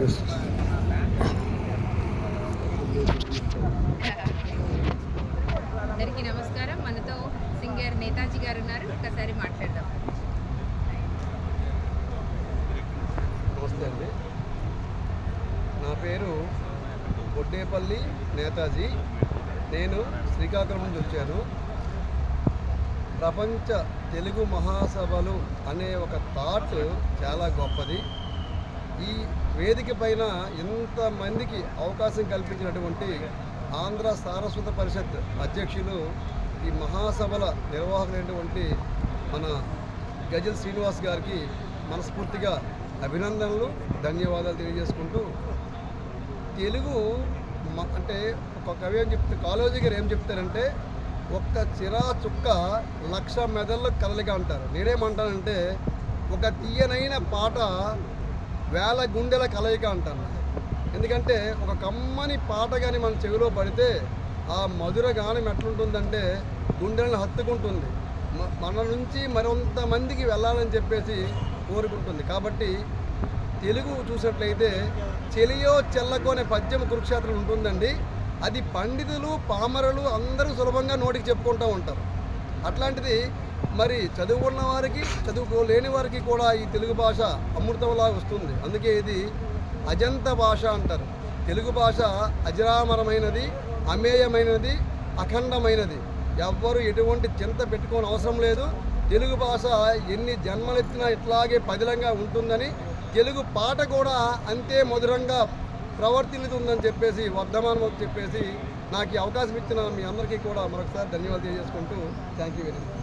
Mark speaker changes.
Speaker 1: అందరికీ నమస్కారం. మనతో సింగర్ నేతాజీ గారు ఉన్నారు. ఒకసారి మాట్లాడదాం.
Speaker 2: నమస్తే అండి, నా పేరు బొడ్డేపల్లి నేతాజీ. నేను శ్రీకాకుళం నుంచి వచ్చాను. ప్రపంచ తెలుగు మహాసభలు అనే ఒక థాట్ చాలా గొప్పది. ఈ వేదిక పైన ఎంతమందికి అవకాశం కల్పించినటువంటి ఆంధ్ర సారస్వత పరిషత్ అధ్యక్షులు, ఈ మహాసభల నిర్వాహకులైనటువంటి మన గజల్ శ్రీనివాస్ గారికి మనస్ఫూర్తిగా అభినందనలు, ధన్యవాదాలు తెలియజేసుకుంటూ, తెలుగు అంటే ఒక కవి అని చెప్తే కాళోజీ గారు ఏం చెప్తారంటే, ఒక్క చిరా చుక్క 1,00,000 మెదళ్ళు కదలిక అంటారు. నేనేమంటానంటే, ఒక తీయనైన పాట 1000 గుండెల కలయిక అంటాను. ఎందుకంటే ఒక కమ్మని పాట కానీ మన చెవిలో పడితే ఆ మధుర గానం ఎట్లుంటుందంటే గుండెలను హత్తుకుంటుంది, మన నుంచి మరింతమందికి వెళ్ళాలని చెప్పేసి కోరుకుంటుంది. కాబట్టి తెలుగు చూసినట్లయితే చెలియో చెల్లకు అనే పద్యం కురుక్షేత్రం ఉంటుందండి. అది పండితులు పామరులు అందరూ సులభంగా నోటికి చెప్పుకుంటూ ఉంటారు. అట్లాంటిది మరి చదువుకున్న వారికి చదువుకోలేని వారికి కూడా ఈ తెలుగు భాష అమృతంలా వస్తుంది. అందుకే ఇది అజంత భాష అంటారు. తెలుగు భాష అజరామరమైనది, అమేయమైనది, అఖండమైనది. ఎవ్వరూ ఎటువంటి చింత పెట్టుకోని అవసరం లేదు. తెలుగు భాష ఎన్ని జన్మలెత్తినా ఇట్లాగే పదిలంగా ఉంటుందని, తెలుగు పాట కూడా అంతే మధురంగా ప్రవర్తిల్లుతుందని చెప్పేసి వర్ధమానం చెప్పేసి నాకు ఈ అవకాశం ఇచ్చిన మీ అందరికీ కూడా మరొకసారి ధన్యవాదాలు తెలియజేసుకుంటూ థ్యాంక్ యూ వెరీ మచ్.